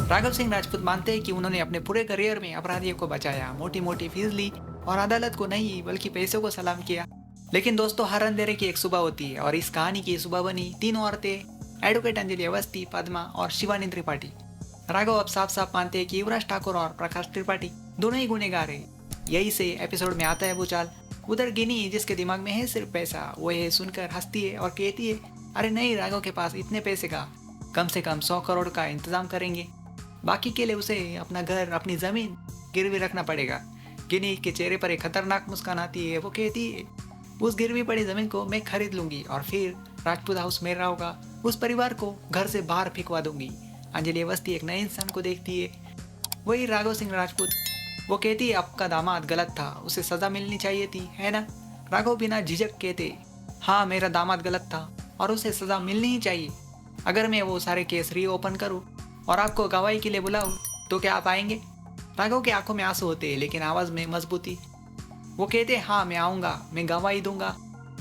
राघव सिंह राजपूत मानते हैं कि उन्होंने अपने पूरे करियर में अपराधियों को बचाया, मोटी मोटी फीस ली और अदालत को नहीं बल्कि पैसों को सलाम किया। लेकिन दोस्तों, हर अंधेरे की एक सुबह होती है और इस कहानी की सुबह बनी तीन औरतें, एडवोकेट अंजलि अवस्थी, पद्मा और शिवानी त्रिपाठी। राघव अब साफ साफ मानते हैं कि युवराज ठाकुर और प्रकाश त्रिपाठी दोनों ही गुनेगार हैं। यही से एपिसोड में आता है भूचाल। उधर गिनी, जिसके दिमाग में है सिर्फ पैसा, वो ये सुनकर हंसती है और कहती है, अरे नहीं, राघव के पास इतने पैसे का, कम से कम 100 करोड़ का इंतजाम करेंगे। बाकी के लिए उसे अपना घर, अपनी जमीन गिरवी रखना पड़ेगा। गिनी के चेहरे पर एक खतरनाक मुस्कान आती है। वो कहती है, उस गिरवी पड़ी जमीन को मैं खरीद लूंगी और फिर राजपूत हाउस मेरा होगा, उस परिवार को घर से बाहर फेंकवा दूंगी। अंजलि अवस्थी एक नए इंसान को देखती है, वही राघव सिंह राजपूत। वो कहती है, आपका दामाद गलत था, उसे सजा मिलनी चाहिए थी, है ना? राघव बिना झिझक कहते, हाँ, मेरा दामाद गलत था और उसे सजा मिलनी ही चाहिए। अगर मैं वो सारे केस रीओपन करूँ और आपको गवाही के लिए बुलाऊं तो क्या आप आएंगे? राघव की आंखों में आंसू होते हैं लेकिन आवाज में मजबूती। वो कहते, हाँ, मैं आऊँगा, मैं गवाही दूंगा,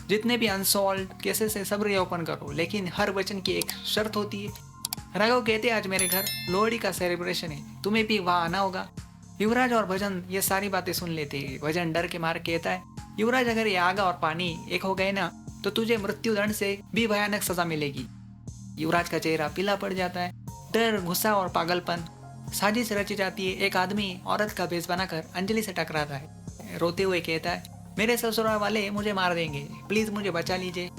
जितने भी अनसॉल्व केसेस है सब रीओपन करो, लेकिन हर वचन की एक शर्त होती है। राघव कहते, आज मेरे घर लोहड़ी का सेलिब्रेशन है, तुम्हें भी वहाँ आना होगा। युवराज और भजन ये सारी बातें सुन लेते हैं। भजन डर के मारे कहता है, युवराज, अगर ये आग और पानी एक हो गए ना तो तुझे मृत्यु दंड से भी भयानक सजा मिलेगी। युवराज का चेहरा पीला पड़ जाता है। डर, गुस्सा और पागलपन, साजिश रची जाती है। एक आदमी औरत का भेष बनाकर अंजलि से टकराता है। रोते हुए कहता है, मेरे ससुराल वाले मुझे मार देंगे, प्लीज मुझे बचा लीजिए।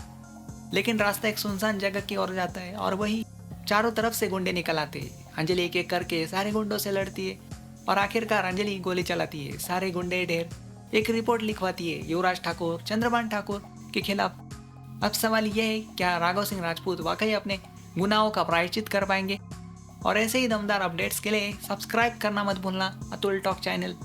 लेकिन रास्ता एक सुनसान जगह की ओर जाता है और वही चारों तरफ से गुंडे निकल आते हैं। अंजलि एक एक करके सारे गुंडों से लड़ती है और आखिरकार अंजलि गोली चलाती है। सारे गुंडे ढेर एक रिपोर्ट लिखवाती है युवराज ठाकुर, चंद्रभान ठाकुर के खिलाफ। अब सवाल यह है, क्या राघव सिंह राजपूत वाकई अपने गुनाहों का प्रायश्चित कर पाएंगे? और ऐसे ही दमदार अपडेट्स के लिए सब्सक्राइब करना मत भूलना अतुल टॉक चैनल।